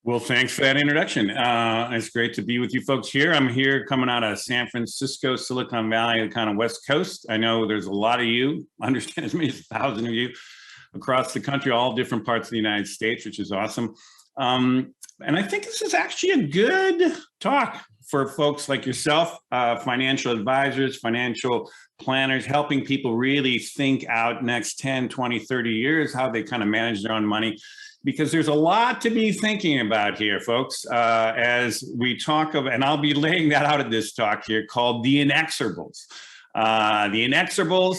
Well, thanks for that introduction. It's great to be with you folks here. I'm here coming out of San Francisco, Silicon Valley, the kind of West Coast. I know there's a lot of you, I understand as many as 1,000 of you across the country, all different parts of the United States, which is awesome. And I think this is actually a good talk for folks like yourself, financial advisors, financial planners, helping people really think out next 10, 20, 30 years, how they kind of manage their own money. Because there's a lot to be thinking about here, folks, as we talk of, and I'll be laying that out at this talk here called the Inexorables. The Inexorables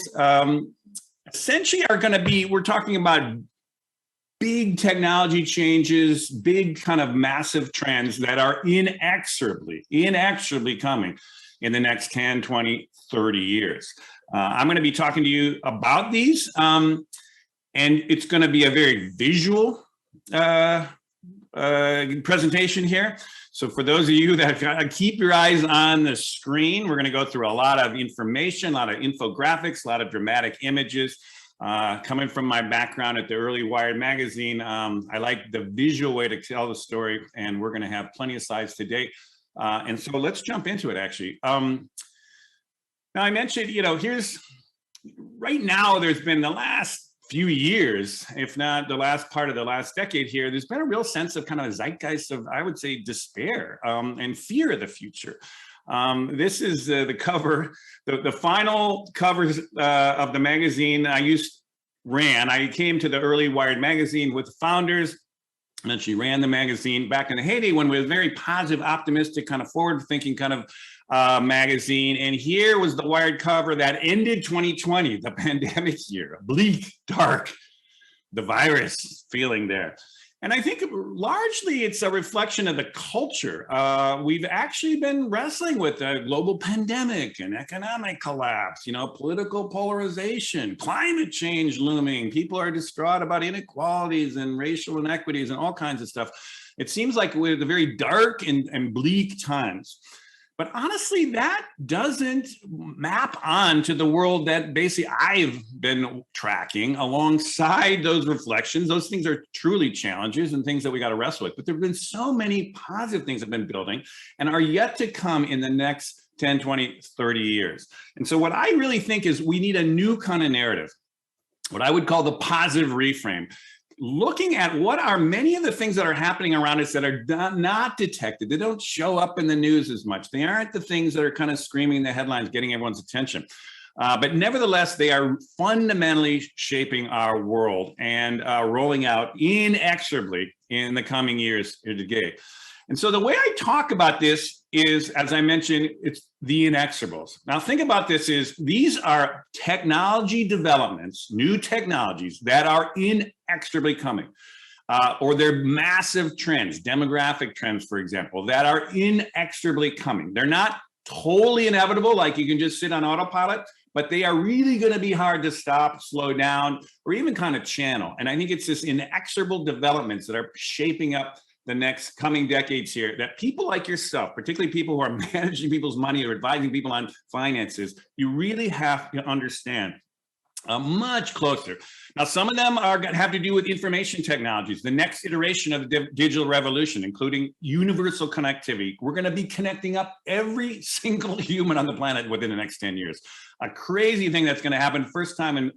essentially are going to be, we're talking about big technology changes, big kind of massive trends that are inexorably coming in the next 10, 20, 30 years. I'm going to be talking to you about these, and it's going to be a very visual presentation here. So for those of you that keep your eyes on the screen, we're going to go through a lot of information, a lot of infographics, a lot of dramatic images. Coming from my background at the early Wired magazine, I like the visual way to tell the story, and we're going to have plenty of slides today. And so let's jump into it, actually. Now I mentioned, right now there's been the last few years, if not the last part of the last decade here, there's been a real sense of kind of a zeitgeist of, I would say, despair and fear of the future. This is the cover, the final covers of the magazine I came to the early Wired magazine with the founders, and then she ran the magazine back in the heyday when we were very positive, optimistic, kind of forward-thinking kind of magazine. And here was the Wired cover that ended 2020, the pandemic year, bleak, dark, the virus feeling there. And I think largely it's a reflection of the culture. We've actually been wrestling with a global pandemic and economic collapse, political polarization, climate change looming. People are distraught about inequalities and racial inequities and all kinds of stuff. It seems like we're at the very dark and bleak times. But honestly, that doesn't map on to the world that basically I've been tracking alongside those reflections. Those things are truly challenges and things that we got to wrestle with. But there have been so many positive things that have been building and are yet to come in the next 10, 20, 30 years. And so what I really think is we need a new kind of narrative, what I would call the positive reframe. Looking at what are many of the things that are happening around us that are not detected. They don't show up in the news as much. They aren't the things that are kind of screaming the headlines, getting everyone's attention. But nevertheless, they are fundamentally shaping our world and rolling out inexorably in the coming years here today. And so the way I talk about this is, as I mentioned, it's the Inexorables. Now think about this these are technology developments, new technologies that are inexorably coming, or they're massive trends, demographic trends, for example, that are inexorably coming. They're not totally inevitable, like you can just sit on autopilot, but they are really going to be hard to stop, slow down, or even kind of channel. And I think it's this inexorable developments that are shaping up the next coming decades here that people like yourself, particularly people who are managing people's money or advising people on finances, you really have to understand much closer. Now, some of them have to do with information technologies, the next iteration of the digital revolution, including universal connectivity. We're going to be connecting up every single human on the planet within the next 10 years. A crazy thing that's going to happen, first time in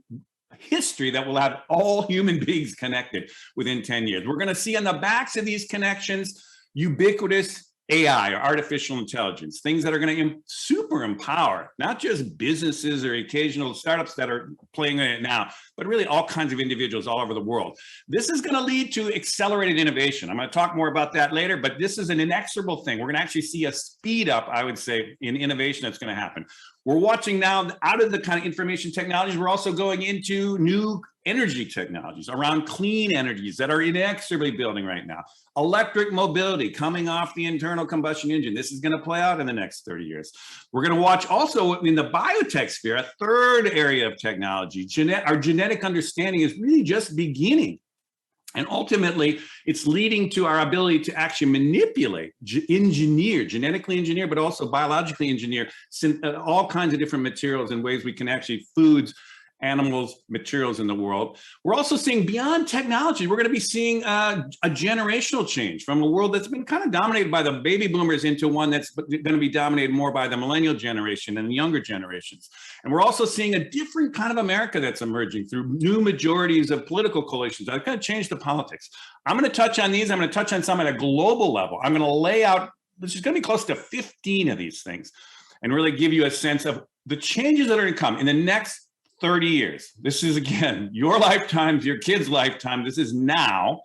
history that will have all human beings connected within 10 years. We're going to see on the backs of these connections ubiquitous AI or artificial intelligence, things that are going to super empower not just businesses or occasional startups that are playing in it now, but really all kinds of individuals all over the world. This is going to lead to accelerated innovation. I'm going to talk more about that later, but this is an inexorable thing. We're going to actually see a speed up, I would say, in innovation that's going to happen. We're watching now out of the kind of information technologies, we're also going into new energy technologies around clean energies that are inexorably building right now. Electric mobility coming off the internal combustion engine. This is going to play out in the next 30 years. We're going to watch also in the biotech sphere, a third area of technology. Our genetic understanding is really just beginning. And ultimately, it's leading to our ability to actually manipulate, engineer, genetically engineer, but also biologically engineer all kinds of different materials and ways we can actually foods animals, materials in the world. We're also seeing beyond technology, we're going to be seeing a generational change from a world that's been kind of dominated by the baby boomers into one that's going to be dominated more by the millennial generation and the younger generations. And we're also seeing a different kind of America that's emerging through new majorities of political coalitions. That's going to change the politics. I'm going to touch on these. I'm going to touch on some at a global level. I'm going to lay out, which is going to be close to 15 of these things, and really give you a sense of the changes that are going to come in the next 30 years. This is, again, your lifetimes, your kids' lifetime. This is now,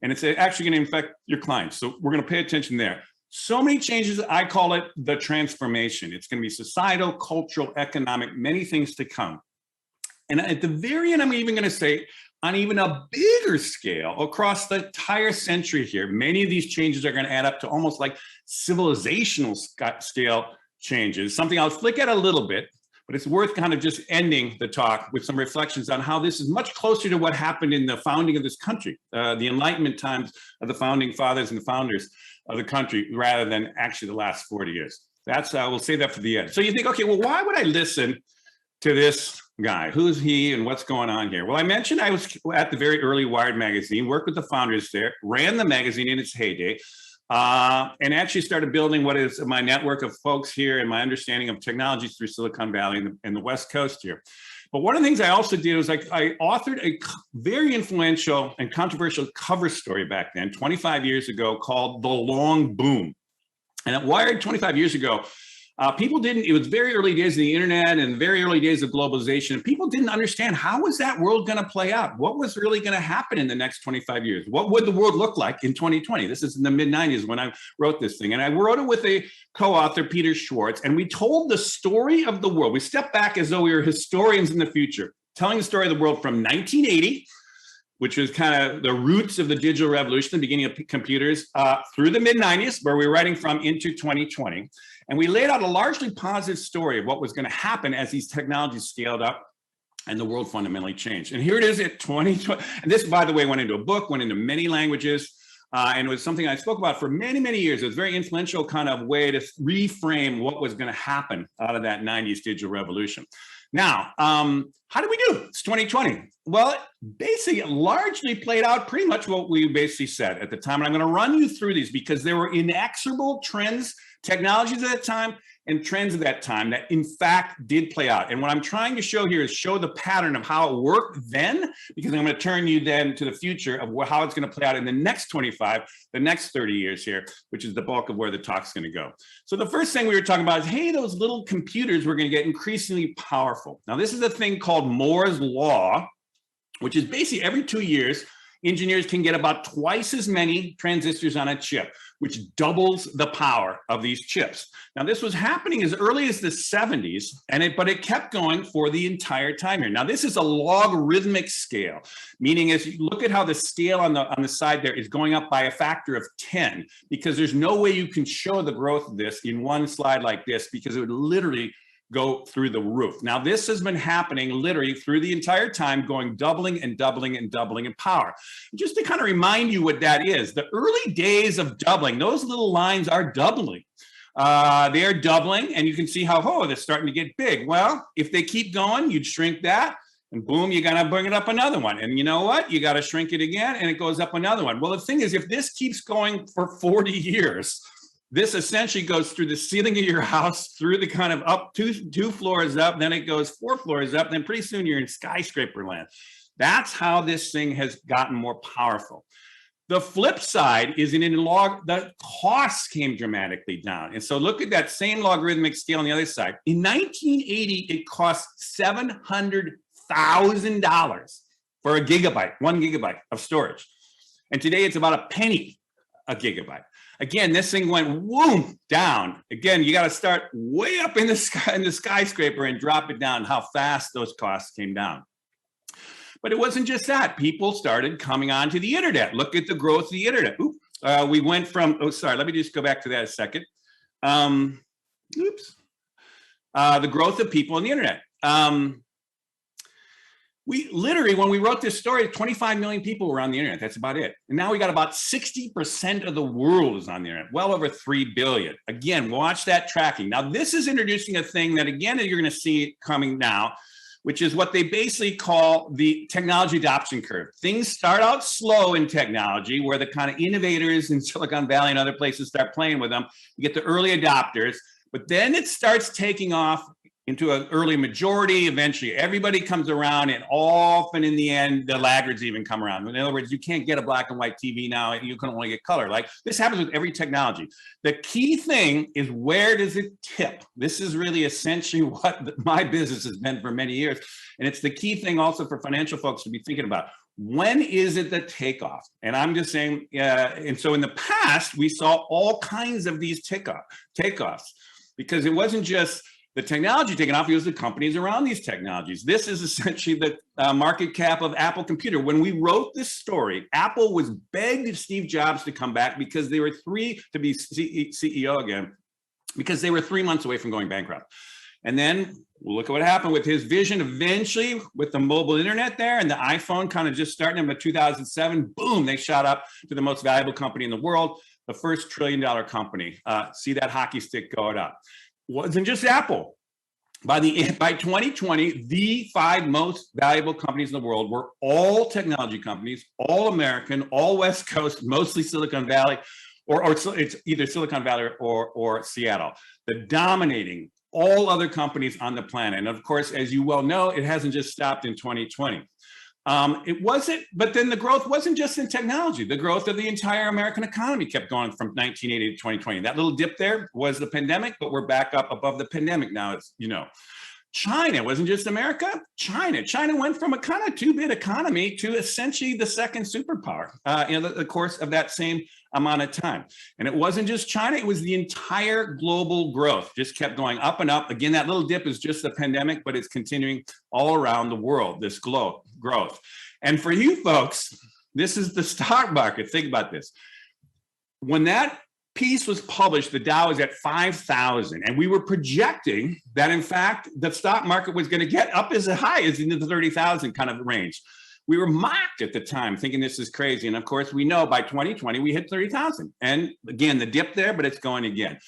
and it's actually going to affect your clients. So we're going to pay attention there. So many changes. I call it the transformation. It's going to be societal, cultural, economic, many things to come. And at the very end, I'm even going to say, on even a bigger scale across the entire century here, many of these changes are going to add up to almost like civilizational scale changes, something I'll flick at a little bit. But it's worth kind of just ending the talk with some reflections on how this is much closer to what happened in the founding of this country, the Enlightenment times of the founding fathers and the founders of the country, rather than actually the last 40 years. That's, we'll save that for the end. So you think, okay, well, why would I listen to this guy? Who's he and what's going on here? Well, I mentioned I was at the very early Wired magazine, worked with the founders there, ran the magazine in its heyday, and actually started building what is my network of folks here and my understanding of technologies through Silicon Valley and the West Coast here. But one of the things I also did was I authored a very influential and controversial cover story back then, 25 years ago, called The Long Boom. And at Wired 25 years ago, people didn't, it was very early days of the internet and very early days of globalization. And people didn't understand, how was that world going to play out? What was really going to happen in the next 25 years? What would the world look like in 2020? This is in the mid 90s when I wrote this thing. And I wrote it with a co-author, Peter Schwartz, and we told the story of the world. We stepped back as though we were historians in the future, telling the story of the world from 1980, which was kind of the roots of the digital revolution, the beginning of computers, through the mid 90s, where we were writing from, into 2020. And we laid out a largely positive story of what was going to happen as these technologies scaled up and the world fundamentally changed. And here it is at 2020. And this, by the way, went into a book, went into many languages, and it was something I spoke about for many, many years. It was a very influential kind of way to reframe what was going to happen out of that 90s digital revolution. Now, how did we do? It's 2020. Well, basically, it largely played out pretty much what we basically said at the time. And I'm going to run you through these because there were inexorable trends, technologies at that time, and trends at that time that in fact did play out. And what I'm trying to show here is show the pattern of how it worked then, because I'm going to turn you then to the future of how it's going to play out in the next 25, the next 30 years here, which is the bulk of where the talk's going to go. So the first thing we were talking about is, hey, those little computers were going to get increasingly powerful. Now, this is a thing called Moore's Law, which is basically every 2 years, engineers can get about twice as many transistors on a chip, which doubles the power of these chips. Now, this was happening as early as the 70s, but it kept going for the entire time here. Now, this is a logarithmic scale, meaning as you look at how the scale on the side there is going up by a factor of 10, because there's no way you can show the growth of this in one slide like this, because it would literally go through the roof. Now, this has been happening literally through the entire time, going doubling and doubling and doubling in power. Just to kind of remind you what that is, the early days of doubling, those little lines are doubling. They are doubling, and you can see how, oh, they're starting to get big. Well, if they keep going, you'd shrink that, and boom, you're gonna bring it up another one. And you know what? You gotta shrink it again, and it goes up another one. Well, the thing is, if this keeps going for 40 years, this essentially goes through the ceiling of your house, through the kind of up two floors up, then it goes 4 floors up, then pretty soon you're in skyscraper land. That's how this thing has gotten more powerful. The flip side is the costs came dramatically down. And so look at that same logarithmic scale on the other side. In 1980, it cost $700,000 for a gigabyte, 1 gigabyte of storage. And today it's about a penny a gigabyte. Again, this thing went whoom down. Again, you got to start way up in the sky, in the skyscraper, and drop it down, how fast those costs came down. But it wasn't just that. People started coming onto the internet. Look at the growth of the internet. We went from, let me just go back to that a second. The growth of people on the internet. We literally, when we wrote this story, 25 million people were on the internet. That's about it. And now we got about 60% of the world is on the internet, well over 3 billion. Again, watch that tracking. Now, this is introducing a thing that, again, you're going to see coming now, which is what they basically call the technology adoption curve. Things start out slow in technology, where the kind of innovators in Silicon Valley and other places start playing with them. You get the early adopters, but then it starts taking off into an early majority. Eventually, everybody comes around, and often in the end, the laggards even come around. In other words, you can't get a black and white TV now. You can only get color. Like, this happens with every technology. The key thing is, where does it tip? This is really essentially what my business has been for many years. And it's the key thing also for financial folks to be thinking about. When is it the takeoff? And I'm just saying, and so in the past, we saw all kinds of these takeoffs, because it wasn't just the technology taking off, it was the companies around these technologies. This is essentially the market cap of Apple Computer. When we wrote this story, Apple was begged Steve Jobs to come back because they were to be CEO again, because they were 3 months away from going bankrupt. And then look at what happened with his vision. Eventually, with the mobile internet there and the iPhone kind of just starting in 2007, boom, they shot up to the most valuable company in the world, the first $1 trillion company. See that hockey stick going up. Wasn't just Apple. By 2020, the 5 most valuable companies in the world were all technology companies, all American, all West Coast, mostly Silicon Valley, or it's either Silicon Valley or Seattle. The dominating all other companies on the planet. And of course, as you well know, it hasn't just stopped in 2020. It wasn't, but then the growth wasn't just in technology. The growth of the entire American economy kept going from 1980 to 2020. That little dip there was the pandemic, but we're back up above the pandemic now. It's, China wasn't just America. China went from a kind of 2-bit economy to essentially the second superpower in the course of that same amount of time. And it wasn't just China, it was the entire global growth, just kept going up and up. Again, that little dip is just the pandemic, but it's continuing all around the world, this growth. And for you folks, this is the stock market. Think about this. When that piece was published, the Dow was at 5,000, and we were projecting that, in fact, the stock market was going to get up as high as into the 30,000 kind of range. We were mocked at the time, thinking this is crazy. And of course, we know by 2020, we hit 30,000. And again, the dip there, but it's going again.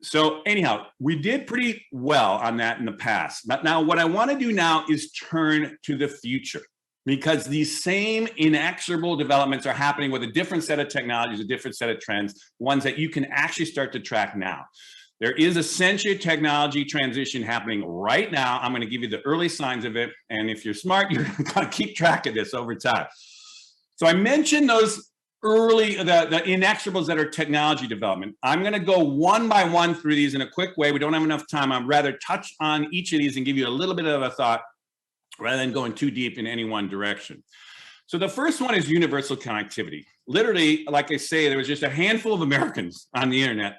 So anyhow, we did pretty well on that in the past. But now what I want to do now is turn to the future, because these same inexorable developments are happening with a different set of technologies, a different set of trends, ones that you can actually start to track now. There is essentially a technology transition happening right now. I'm going to give you the early signs of it. And if you're smart, you're going to keep track of this over time. So I mentioned those early, the inexorables that are technology development. I'm going to go one by one through these in a quick way. We don't have enough time. I'd rather touch on each of these and give you a little bit of a thought rather than going too deep in any one direction. So the first one is universal connectivity. Literally, like I say, there was just a handful of Americans on the internet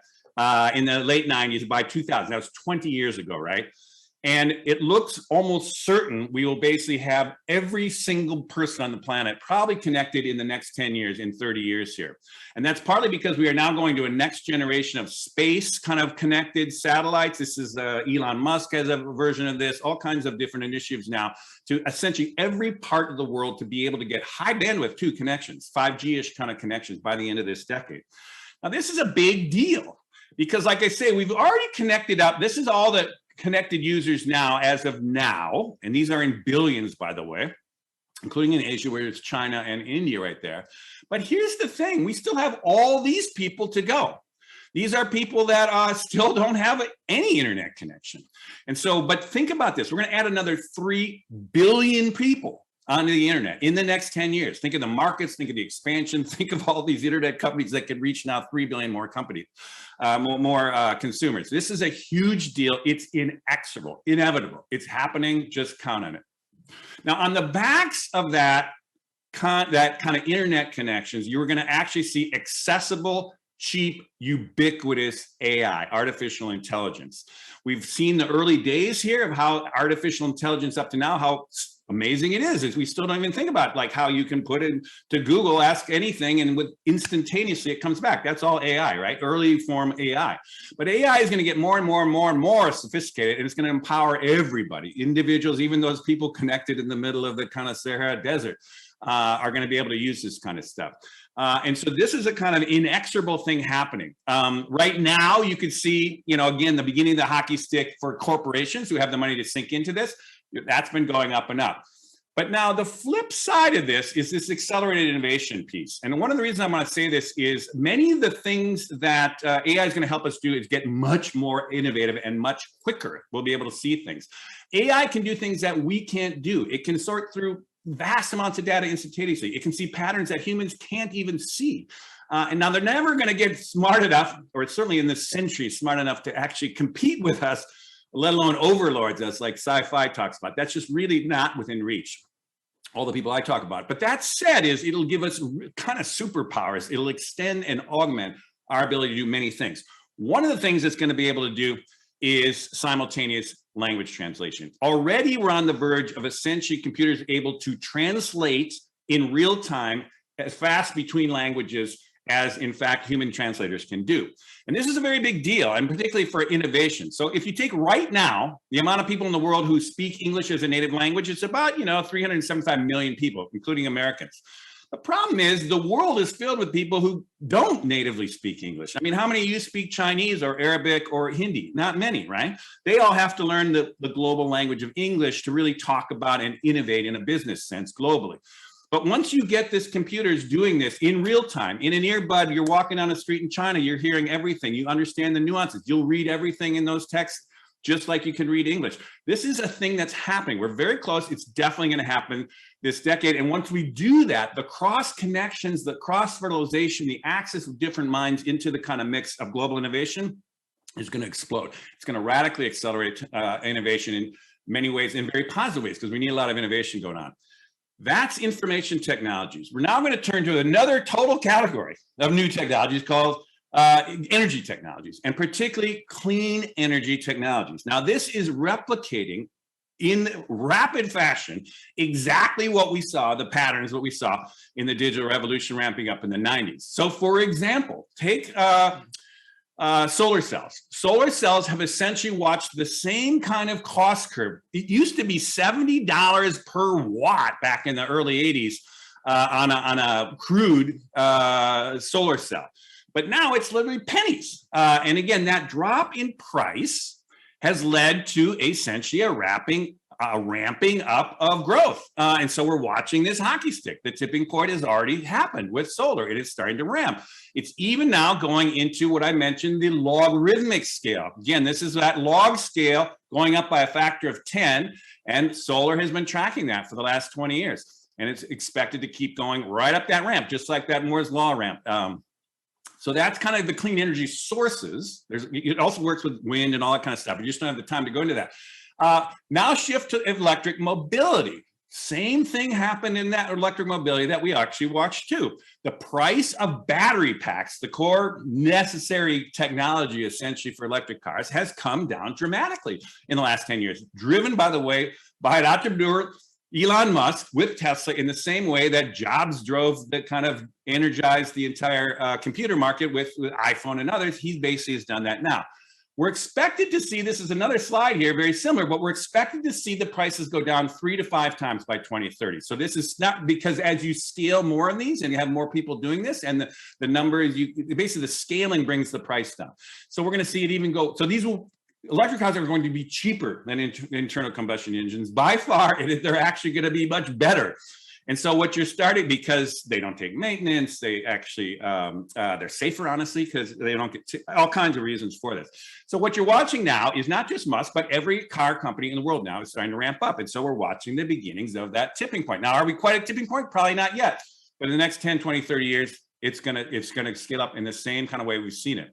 in the late 90s. By 2000, that was 20 years ago, right? And it looks almost certain we will basically have every single person on the planet probably connected in the next 10 years, in 30 years here. And that's partly because we are now going to a next generation of space kind of connected satellites. This is Elon Musk has a version of this, all kinds of different initiatives now to essentially every part of the world to be able to get high bandwidth 2 connections, 5G-ish kind of connections by the end of this decade. Now, this is a big deal because, like I say, we've already connected up. This is all the connected users now as of now, and these are in billions, by the way, including in Asia, where it's China and India right there. But here's the thing, we still have all these people to go. These are people that still don't have any internet connection. And so, but think about this, we're gonna add another 3 billion people onto the internet in the next 10 years. Think of the markets, think of the expansion, think of all these internet companies that could reach now 3 billion more companies, more consumers. This is a huge deal. It's inexorable, inevitable. It's happening, just count on it. Now, on the backs of that kind of internet connections, you're gonna actually see accessible, cheap, ubiquitous AI, artificial intelligence. We've seen the early days here of how artificial intelligence up to now, how amazing it is we still don't even think about like how you can put it to Google, ask anything, and with instantaneously it comes back. That's all AI, right? Early form AI. But AI is going to get more and more and more and more sophisticated, and it's going to empower everybody, individuals, even those people connected in the middle of the kind of Sahara Desert are going to be able to use this kind of stuff. And so this is a kind of inexorable thing happening. Right now, you can see, again, the beginning of the hockey stick for corporations who have the money to sink into this. That's been going up and up. But now the flip side of this is this accelerated innovation piece. And one of the reasons I want to say this is many of the things that AI is going to help us do is get much more innovative and much quicker. We'll be able to see things. AI can do things that we can't do. It can sort through vast amounts of data instantaneously. It can see patterns that humans can't even see. And now they're never going to get smart enough, or certainly in this century, smart enough to actually compete with us, let alone overlords us like sci-fi talks about. That's just really not within reach. All the people I talk about. But that said, it'll give us kind of superpowers. It'll extend and augment our ability to do many things. One of the things it's going to be able to do is simultaneous language translation. Already we're on the verge of essentially computers able to translate in real time as fast between languages as in fact human translators can do. And this is a very big deal, and particularly for innovation. So if you take right now, the amount of people in the world who speak English as a native language, it's about 375 million people, including Americans. The problem is the world is filled with people who don't natively speak English. I mean, how many of you speak Chinese or Arabic or Hindi? Not many, right? They all have to learn the global language of English to really talk about and innovate in a business sense globally. But once you get this computers doing this in real time, in an earbud, you're walking down the street in China, you're hearing everything. You understand the nuances. You'll read everything in those texts, just like you can read English. This is a thing that's happening. We're very close. It's definitely going to happen this decade. And once we do that, the cross connections, the cross fertilization, the access of different minds into the kind of mix of global innovation is going to explode. It's going to radically accelerate innovation in many ways, in very positive ways, because we need a lot of innovation going on. That's information technologies. We're now going to turn to another total category of new technologies called energy technologies, and particularly clean energy technologies. Now, this is replicating in rapid fashion exactly what we saw, the patterns, what we saw in the digital revolution ramping up in the 90s. So, for example, take solar cells. Solar cells have essentially watched the same kind of cost curve. It used to be $70 per watt back in the early 80s on a crude solar cell. But now it's literally pennies. And again, that drop in price has led to essentially a ramping up of growth. And so we're watching this hockey stick. The tipping point has already happened with solar. It is starting to ramp. It's even now going into what I mentioned, the logarithmic scale. Again, this is that log scale going up by a factor of 10, and solar has been tracking that for the last 20 years. And it's expected to keep going right up that ramp, just like that Moore's Law ramp. So that's kind of the clean energy sources. It also works with wind and all that kind of stuff. We just don't have the time to go into that. Now shift to electric mobility. Same thing happened in that electric mobility that we actually watched too. The price of battery packs, the core necessary technology essentially for electric cars, has come down dramatically in the last 10 years, driven, by the way, by an entrepreneur, Elon Musk, with Tesla, in the same way that Jobs drove that kind of energized the entire computer market with iPhone and others. He basically has done that now. We're expected to see, this is another slide here, very similar, but we're expected to see the prices go down 3 to 5 times by 2030. So this is not because as you scale more of these and you have more people doing this, and the number is, basically the scaling brings the price down. So we're going to see it even go, so electric cars are going to be cheaper than internal combustion engines by far, and they're actually going to be much better. And so what you're starting, because they don't take maintenance, they actually, they're safer, honestly, because they don't get all kinds of reasons for this. So what you're watching now is not just Musk, but every car company in the world now is starting to ramp up. And so we're watching the beginnings of that tipping point. Now, are we quite at tipping point? Probably not yet. But in the next 10, 20, 30 years, it's gonna scale up in the same kind of way we've seen it.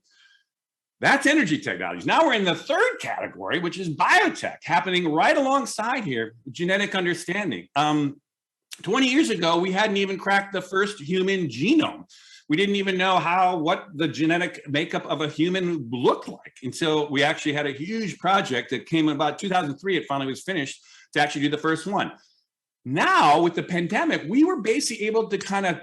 That's energy technologies. Now we're in the third category, which is biotech, happening right alongside here, genetic understanding. 20 years ago, we hadn't even cracked the first human genome. We didn't even know what the genetic makeup of a human looked like until we actually had a huge project that came in about 2003. It finally was finished to actually do the first one. Now, with the pandemic, we were basically able to kind of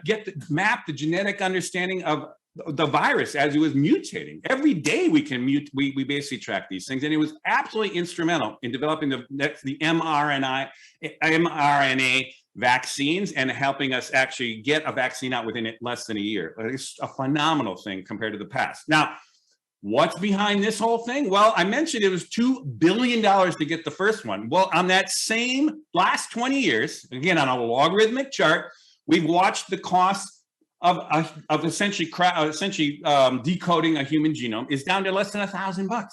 map the genetic understanding of the virus as it was mutating. Every day we can we basically track these things, and it was absolutely instrumental in developing the mRNA vaccines and helping us actually get a vaccine out within less than a year. It's a phenomenal thing compared to the past. Now, What's behind this whole thing? Well, I mentioned it was $2 billion to get the first one. Well, on that same last 20 years, again, on a logarithmic chart, we've watched the cost of essentially decoding a human genome is down to less than $1,000.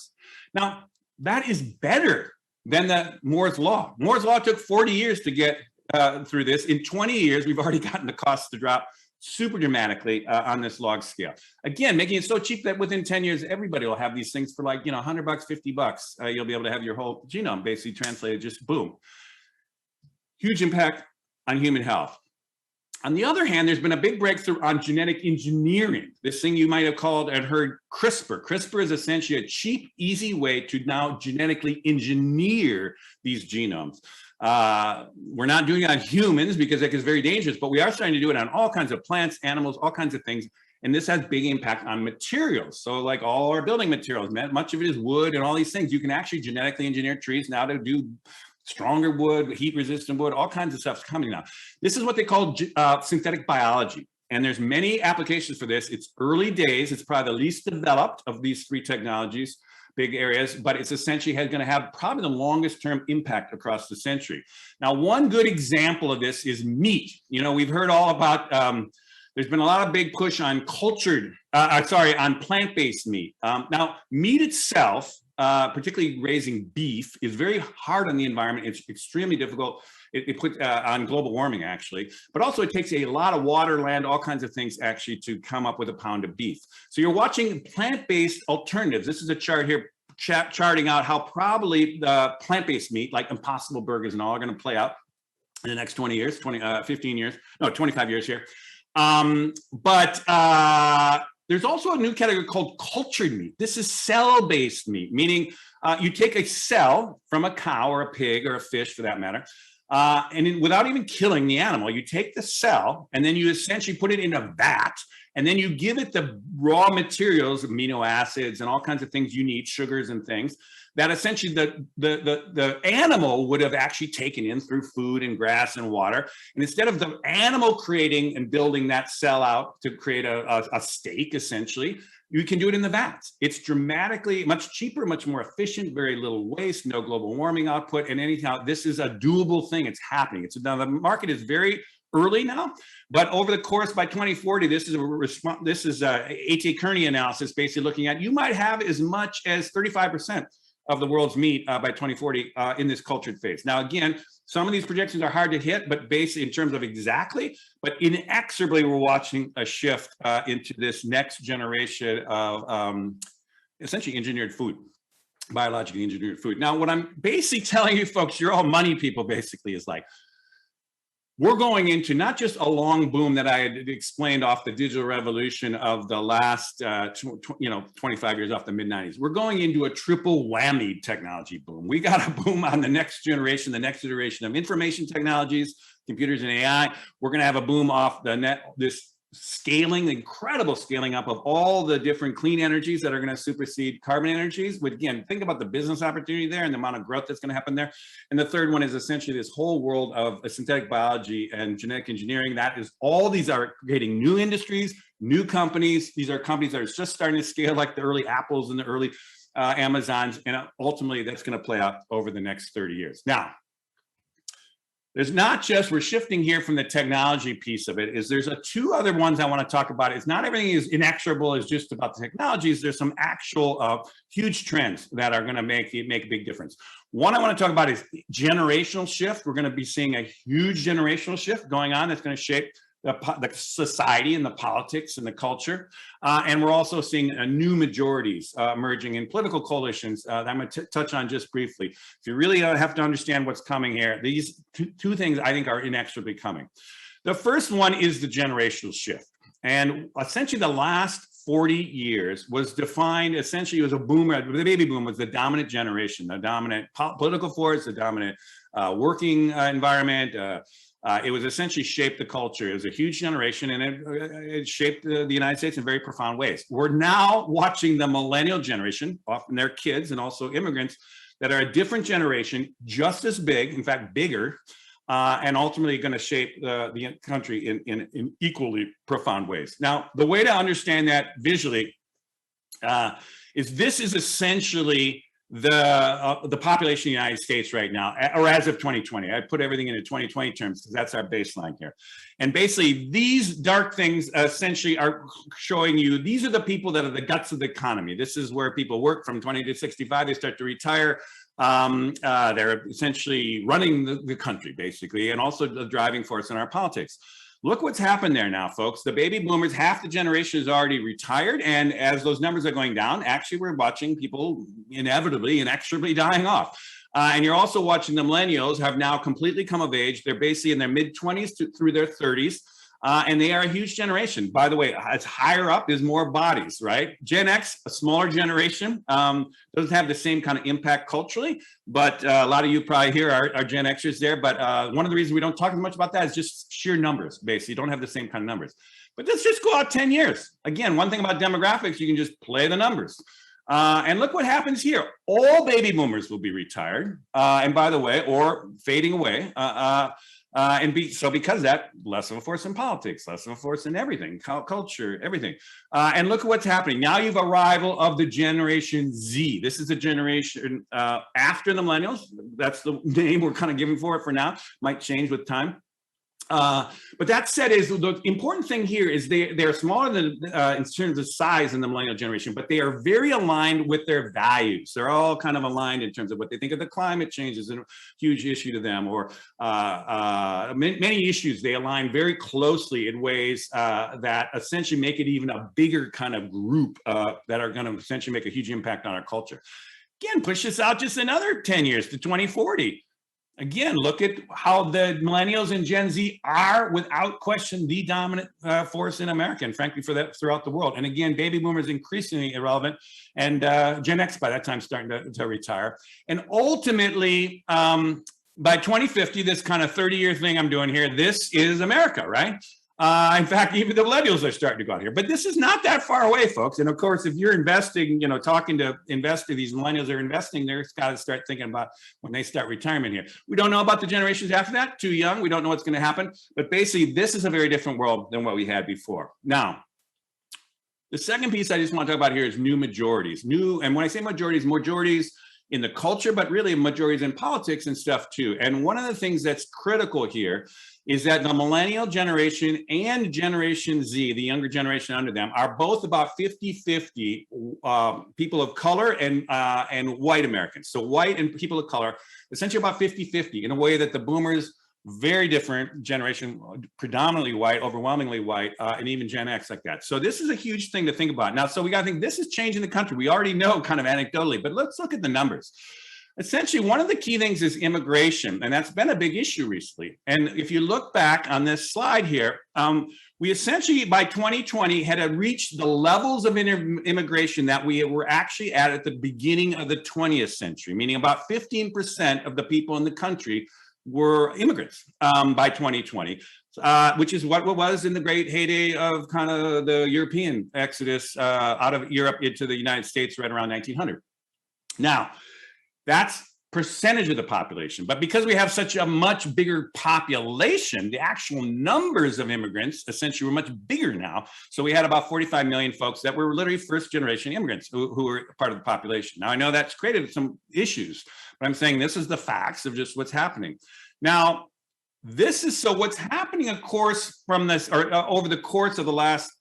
Now, that is better than the Moore's Law. Moore's Law took 40 years to get through this. In 20 years, we've already gotten the costs to drop super dramatically on this log scale. Again, making it so cheap that within 10 years, everybody will have these things for like, $100, $50. You'll be able to have your whole genome basically translated, just boom. Huge impact on human health. On the other hand, there's been a big breakthrough on genetic engineering. This thing you might have called and heard CRISPR. CRISPR is essentially a cheap, easy way to now genetically engineer these genomes. We're not doing it on humans because that is very dangerous, but we are starting to do it on all kinds of plants, animals, all kinds of things. And this has big impact on materials. So like all our building materials, much of it is wood and all these things. You can actually genetically engineer trees now to do stronger wood, heat resistant wood, all kinds of stuff's coming now. This is what they call synthetic biology. And there's many applications for this. It's early days. It's probably the least developed of these three technologies, big areas, but it's essentially going to have probably the longest term impact across the century. Now, one good example of this is meat. We've heard all about, there's been a lot of big push on on plant-based meat. Now, meat itself, particularly raising beef, is very hard on the environment. It's extremely difficult. It puts on global warming, actually, but also it takes a lot of water, land, all kinds of things actually to come up with a pound of beef. So you're watching plant-based alternatives. This is a chart here charting out how probably the plant-based meat, like Impossible Burgers and all, are going to play out in the next 20 years, 15 years, no, 25 years here. There's also a new category called cultured meat. This is cell-based meat, meaning you take a cell from a cow or a pig or a fish, for that matter, without even killing the animal, you take the cell and then you essentially put it in a vat, and then you give it the raw materials, amino acids and all kinds of things you need, sugars and things, that essentially the animal would have actually taken in through food and grass and water. And instead of the animal creating and building that cell out to create a steak, essentially, you can do it in the vats. It's dramatically much cheaper, much more efficient, very little waste, no global warming output. And anyhow, this is a doable thing. It's happening. Now the market is very early now, but over the course by 2040, this is a A.T. Kearney analysis basically looking at, you might have as much as 35% of the world's meat by 2040 in this cultured phase. Now, again, some of these projections are hard to hit, but basically in terms of exactly, but inexorably, we're watching a shift into this next generation of essentially engineered food, biologically engineered food. Now, what I'm basically telling you folks, you're all money people basically, is like, we're going into not just a long boom that I had explained off the digital revolution of the last 25 years off the mid-90s. We're going into a triple whammy technology boom. We got a boom on the next generation, the next iteration of information technologies, computers and AI. We're going to have a boom off this scaling, incredible scaling up of all the different clean energies that are going to supersede carbon energies. But again, think about the business opportunity there and the amount of growth that's going to happen there. And the third one is essentially this whole world of synthetic biology and genetic engineering. That is, all these are creating new industries, new companies. These are companies that are just starting to scale, like the early Apples and the early Amazons. And ultimately, that's going to play out over the next 30 years. Now, there's not just, we're shifting here from the technology piece of it, there's two other ones I want to talk about. It's not everything is inexorable as just about the technologies. There's some actual huge trends that are going to make a big difference. One I want to talk about is generational shift. We're going to be seeing a huge generational shift going on that's going to shape the society and the politics and the culture. And we're also seeing new majorities emerging in political coalitions that I'm going to touch on just briefly. If you really have to understand what's coming here, these two things I think are inexorably coming. The first one is the generational shift. And essentially the last 40 years was defined, essentially it was a boomer, the baby boom was the dominant generation, the dominant political force, the dominant working environment. It was essentially shaped the culture. It was a huge generation, and it shaped the United States in very profound ways. We're now watching the millennial generation, often their kids and also immigrants, that are a different generation, just as big, in fact, bigger, and ultimately going to shape the country in equally profound ways. Now, the way to understand that visually is this is essentially the population of the United States right now, or as of 2020. I put everything into 2020 terms because that's our baseline here. And basically, these dark things essentially are showing you these are the people that are the guts of the economy. This is where people work from 20 to 65. They start to retire. They're essentially running the country, basically, and also the driving force in our politics. Look what's happened there now, folks. The baby boomers, half the generation is already retired. And as those numbers are going down, actually, we're watching people inevitably, inexorably dying off. And you're also watching the millennials have now completely come of age. They're basically in their mid-20s through their 30s. And they are a huge generation. By the way, as higher up is more bodies, right? Gen X, a smaller generation, doesn't have the same kind of impact culturally, but a lot of you probably here are Gen Xers there. But one of the reasons we don't talk as much about that is just sheer numbers, basically. You don't have the same kind of numbers. But let's just go out 10 years. Again, one thing about demographics, you can just play the numbers. And look what happens here. All baby boomers will be retired. And by the way, or fading away. So because of that, less of a force in politics, less of a force in everything, culture, everything. And look at what's happening. Now you've arrival of the Generation Z. This is a generation after the millennials. That's the name we're kind of giving for it for now. Might change with time. But that said, is the important thing here is they're smaller than in terms of size in the millennial generation, but they are very aligned with their values. They're all kind of aligned in terms of what they think of the climate change is a huge issue to them, or many issues. They align very closely in ways that essentially make it even a bigger kind of group that are going to essentially make a huge impact on our culture. Again, push this out just another 10 years to 2040. Again, look at how the millennials and Gen Z are, without question, the dominant force in America, and frankly, for that throughout the world. And again, baby boomers increasingly irrelevant, and Gen X by that time starting to retire. And ultimately, by 2050, this kind of 30-year thing I'm doing here, this is America, right? In fact, even the millennials are starting to go out here, but this is not that far away, folks. And of course, if you're investing, talking to investors, these millennials are investing, they're got to start thinking about when they start retirement here. We don't know about the generations after that, too young. We don't know what's going to happen, but basically this is a very different world than what we had before. Now, the second piece I just want to talk about here is new majorities. And when I say majorities in the culture, but really majorities in politics and stuff too. And one of the things that's critical here is that the millennial generation and Generation Z, the younger generation under them, are both about 50-50 people of color and white Americans. So white and people of color, essentially about 50-50, in a way that the boomers, very different generation, predominantly white, overwhelmingly white, and even Gen X like that. So this is a huge thing to think about. Now, so we got to think this is changing the country. We already know kind of anecdotally, but let's look at the numbers. Essentially, one of the key things is immigration, and that's been a big issue recently. And if you look back on this slide here, we essentially, by 2020, had reached the levels of immigration that we were actually at the beginning of the 20th century, meaning about 15% of the people in the country were immigrants by 2020, which is what was in the great heyday of kind of the European exodus out of Europe into the United States right around 1900. Now, that's percentage of the population. But because we have such a much bigger population, the actual numbers of immigrants essentially were much bigger now. So we had about 45 million folks that were literally first generation immigrants who were part of the population. Now, I know that's created some issues, but I'm saying this is the facts of just what's happening. Now, so what's happening, of course, from this, or over the course of the last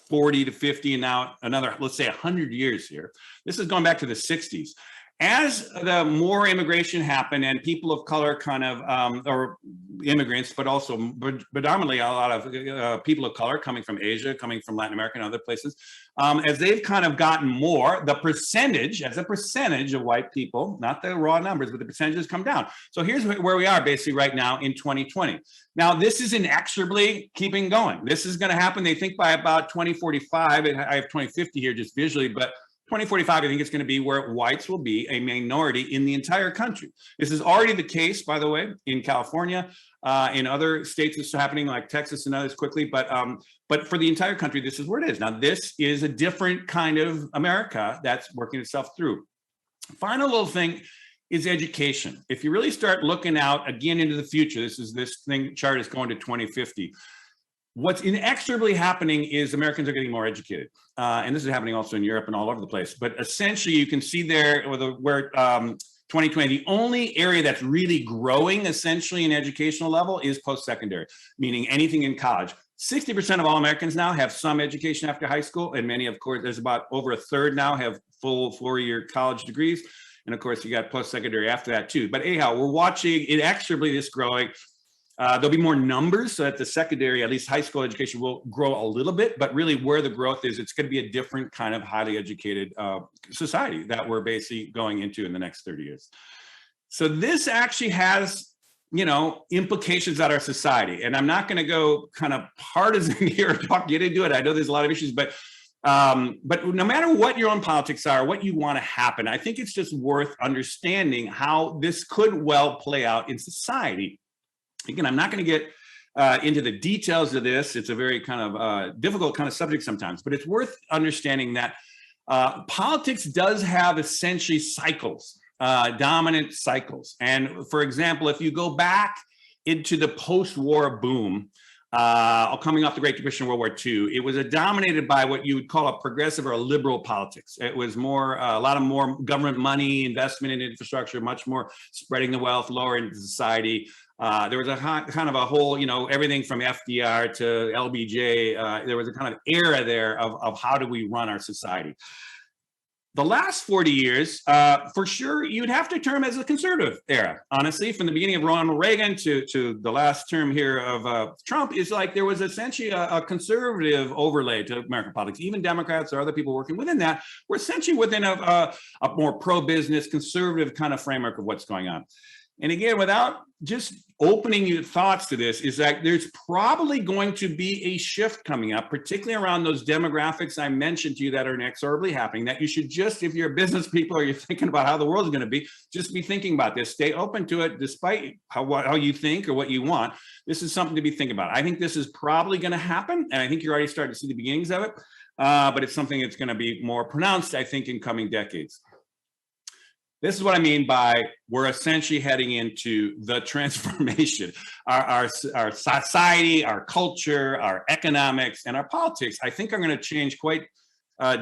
40 to 50, and now another, let's say 100 years here, this is going back to the 60s. As the more immigration happened and people of color kind of, or immigrants, but also predominantly a lot of people of color coming from Asia, coming from Latin America and other places, as they've kind of gotten more, the percentage, as a percentage of white people, not the raw numbers, but the percentages come down. So here's where we are basically right now in 2020. Now, this is inexorably keeping going. This is going to happen, they think, by about 2045. I have 2050 here just visually, but 2045, I think it's going to be where whites will be a minority in the entire country. This is already the case, by the way, in California, in other states it's happening like Texas and others quickly, but for the entire country, this is where it is. Now, this is a different kind of America that's working itself through. Final little thing is education. If you really start looking out again into the future, this chart is going to 2050. What's inexorably happening is Americans are getting more educated. And this is happening also in Europe and all over the place. But essentially, you can see there where 2020, the only area that's really growing essentially in educational level is post-secondary, meaning anything in college. 60% of all Americans now have some education after high school. And many, of course, there's about over a third now have full 4-year college degrees. And of course, you got post-secondary after that too. But anyhow, we're watching inexorably this growing. There'll be more numbers, so that the secondary, at least high school education, will grow a little bit, but really where the growth is, it's going to be a different kind of highly educated society that we're basically going into in the next 30 years. So this actually has, implications on our society. And I'm not going to go kind of partisan here or get into it. I know there's a lot of issues, but no matter what your own politics are, what you want to happen, I think it's just worth understanding how this could well play out in society. Again, I'm not going to get into the details of this. It's a very kind of difficult kind of subject sometimes, but it's worth understanding that politics does have essentially cycles, dominant cycles. And for example, if you go back into the post-war boom, coming off the Great Depression, World War II, it was dominated by what you would call a progressive or a liberal politics. It was more, a lot of more government money, investment in infrastructure, much more spreading the wealth lower into society. There was a kind of a whole, everything from FDR to LBJ. There was a kind of era there of how do we run our society. The last 40 years, for sure, you'd have to term as a conservative era. Honestly, from the beginning of Ronald Reagan to the last term here of Trump, is like there was essentially a conservative overlay to American politics. Even Democrats or other people working within that were essentially within a more pro-business, conservative kind of framework of what's going on. And again, without just opening your thoughts to this, is that there's probably going to be a shift coming up, particularly around those demographics I mentioned to you that are inexorably happening, that you should just, if you're business people or you're thinking about how the world's going to be, just be thinking about this. Stay open to it, despite how you think or what you want. This is something to be thinking about. I think this is probably going to happen, and I think you're already starting to see the beginnings of it, but it's something that's going to be more pronounced, I think, in coming decades. This is what I mean by we're essentially heading into the transformation. Our society, our culture, our economics, and our politics, I think, are going to change quite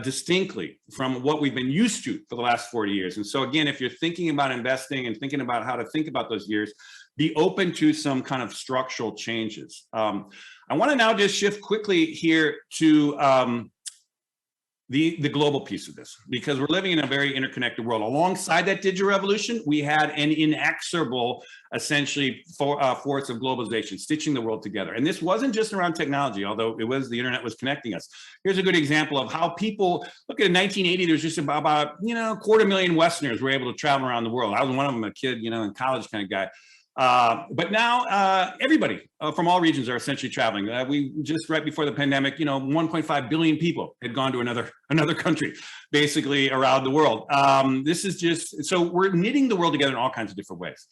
distinctly from what we've been used to for the last 40 years. And so again, if you're thinking about investing and thinking about how to think about those years, be open to some kind of structural changes. I want to now just shift quickly here to the global piece of this, because we're living in a very interconnected world. Alongside that digital revolution, we had an inexorable, essentially, force of globalization, stitching the world together. And this wasn't just around technology, although it was, the internet was connecting us. Here's a good example of how people, look at 1980, there's just about 250,000 Westerners were able to travel around the world. I was one of them, a kid, in college kind of guy. But now everybody from all regions are essentially traveling. We just right before the pandemic, 1.5 billion people had gone to another country, basically around the world. This is just, so we're knitting the world together in all kinds of different ways.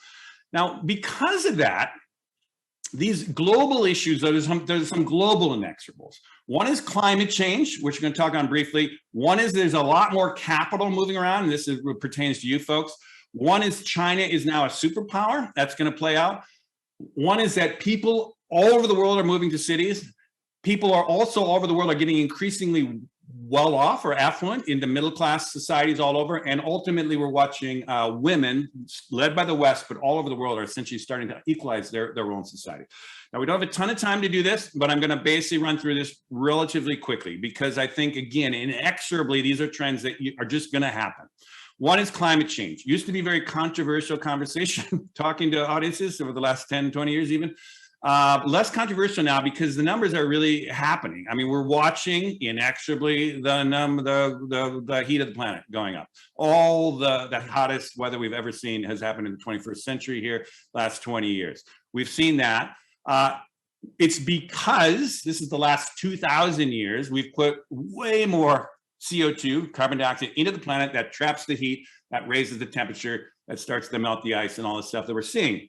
Now, because of that, these global issues, there's some global inexorables. One is climate change, which we're going to talk on briefly. One is there's a lot more capital moving around, and this pertains to you folks. One is China is now a superpower. That's going to play out. One is that people all over the world are moving to cities. People are also all over the world are getting increasingly well off or affluent into middle class societies all over. And ultimately, we're watching women, led by the West, but all over the world, are essentially starting to equalize their role in society. Now, we don't have a ton of time to do this, but I'm going to basically run through this relatively quickly, because I think, again, inexorably, these are trends that are just going to happen. One is climate change. Used to be a very controversial conversation, talking to audiences over the last 10, 20 years even. Less controversial now because the numbers are really happening. I mean, we're watching inexorably the heat of the planet going up. All the hottest weather we've ever seen has happened in the 21st century here, last 20 years. We've seen that. It's because this is the last 2,000 years, we've put way more CO2, carbon dioxide, into the planet that traps the heat, that raises the temperature, that starts to melt the ice and all the stuff that we're seeing.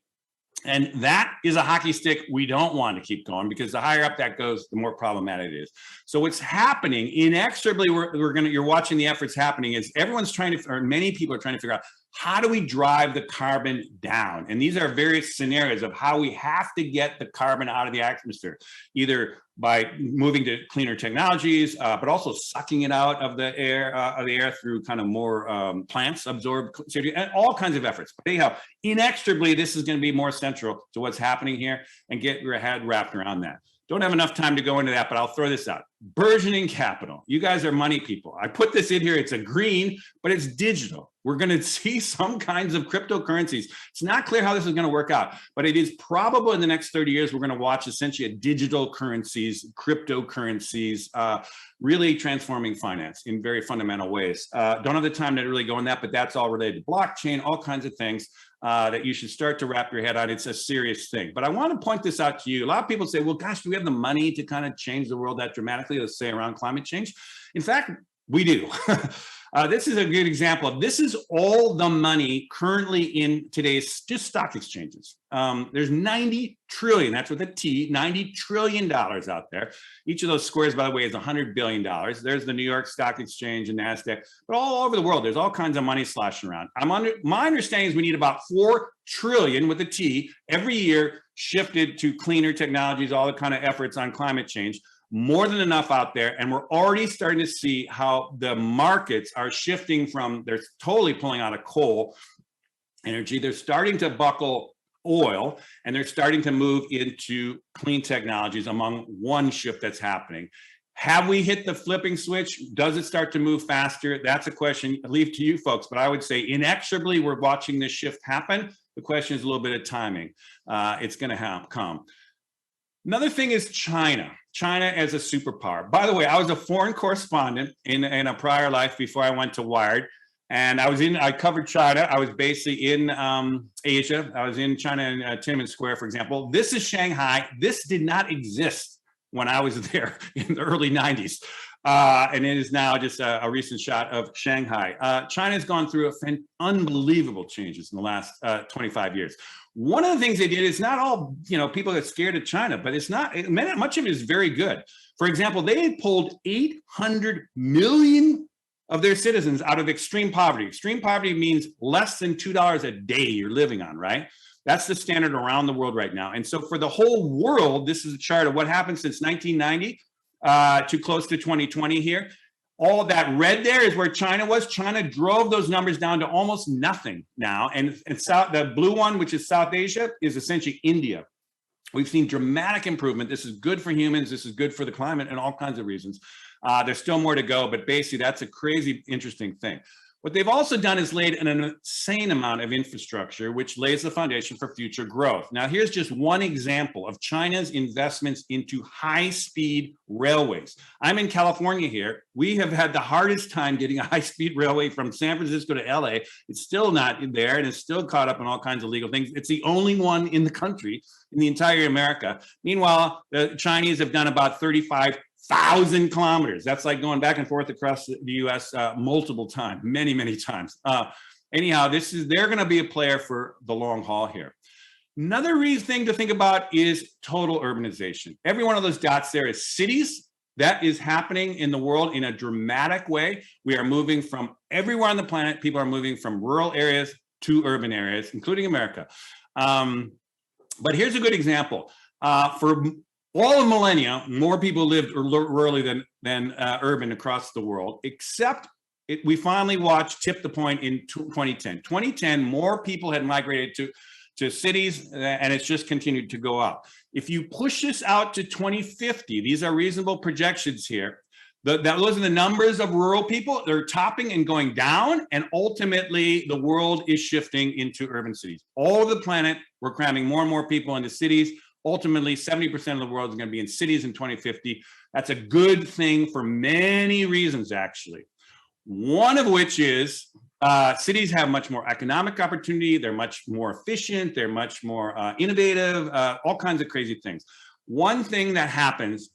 And that is a hockey stick we don't want to keep going, because the higher up that goes, the more problematic it is. So what's happening inexorably, you're watching the efforts happening, is everyone's trying to, or many people are trying to figure out, how do we drive the carbon down? And these are various scenarios of how we have to get the carbon out of the atmosphere, either by moving to cleaner technologies, but also sucking it out of the air through kind of more plants absorb CO2, and all kinds of efforts. But anyhow, inexorably, this is going to be more central to what's happening here, and get your head wrapped around that. Don't have enough time to go into that, but I'll throw this out. Burgeoning capital. You guys are money people. I put this in here. It's a green, but it's digital. We're going to see some kinds of cryptocurrencies. It's not clear how this is going to work out, but it is probable in the next 30 years, we're going to watch essentially a digital currencies, cryptocurrencies, really transforming finance in very fundamental ways. Don't have the time to really go in that, but that's all related to blockchain, all kinds of things that you should start to wrap your head on. It's a serious thing. But I want to point this out to you. A lot of people say, well, gosh, do we have the money to kind of change the world that dramatically, let's say around climate change? In fact, we do. This is a good example of, this is all the money currently in today's just stock exchanges. There's 90 trillion, that's with a T, $90 trillion out there. Each of those squares, by the way, is $100 billion. There's the New York Stock Exchange and NASDAQ, but all over the world, there's all kinds of money sloshing around. My understanding is we need about 4 trillion with a T every year shifted to cleaner technologies, all the kind of efforts on climate change. More than enough out there, and we're already starting to see how the markets are shifting from, they're totally pulling out of coal energy, they're starting to buckle oil, and they're starting to move into clean technologies among one shift that's happening. Have we hit the flipping switch? Does it start to move faster? That's a question I leave to you folks, but I would say inexorably we're watching this shift happen. The question is a little bit of timing. It's going to come. Another thing is China. China as a superpower. By the way, I was a foreign correspondent in a prior life before I went to Wired. And I covered China. I was basically in Asia. I was in China in Tiananmen Square, for example. This is Shanghai. This did not exist when I was there in the early 90s. And it is now just a recent shot of Shanghai. China's gone through unbelievable changes in the last 25 years. One of the things they did is not all, people get scared of China, but it's not, much of it is very good. For example, they pulled 800 million of their citizens out of extreme poverty. Extreme poverty means less than $2 a day you're living on, right? That's the standard around the world right now. And so for the whole world, this is a chart of what happened since 1990 to close to 2020 here. All that red there is where China was. China drove those numbers down to almost nothing now. And the blue one, which is South Asia, is essentially India. We've seen dramatic improvement. This is good for humans. This is good for the climate and all kinds of reasons. There's still more to go, but basically that's a crazy, interesting thing. What they've also done is laid an insane amount of infrastructure, which lays the foundation for future growth. Now, here's just one example of China's investments into high-speed railways. I'm in California here. We have had the hardest time getting a high-speed railway from San Francisco to LA. It's still not there, and it's still caught up in all kinds of legal things. It's the only one in the country, in the entire America. Meanwhile, the Chinese have done about 35,000 kilometers. That's like going back and forth across the US multiple times, many times. Anyhow, they're going to be a player for the long haul here. Another thing to think about is total urbanization. Every one of those dots there is cities. That is happening in the world in a dramatic way. We are moving from everywhere on the planet. People are moving from rural areas to urban areas, including America. But here's a good example. For all of millennia, more people lived rurally than urban across the world, except we finally tip the point in 2010. 2010, more people had migrated to cities, and it's just continued to go up. If you push this out to 2050, these are reasonable projections here. Those are the numbers of rural people. They're topping and going down, and ultimately the world is shifting into urban cities. All over the planet, we're cramming more and more people into cities. Ultimately, 70% of the world is going to be in cities in 2050. That's a good thing for many reasons, actually. One of which is cities have much more economic opportunity. They're much more efficient. They're much more innovative, all kinds of crazy things. One thing that happens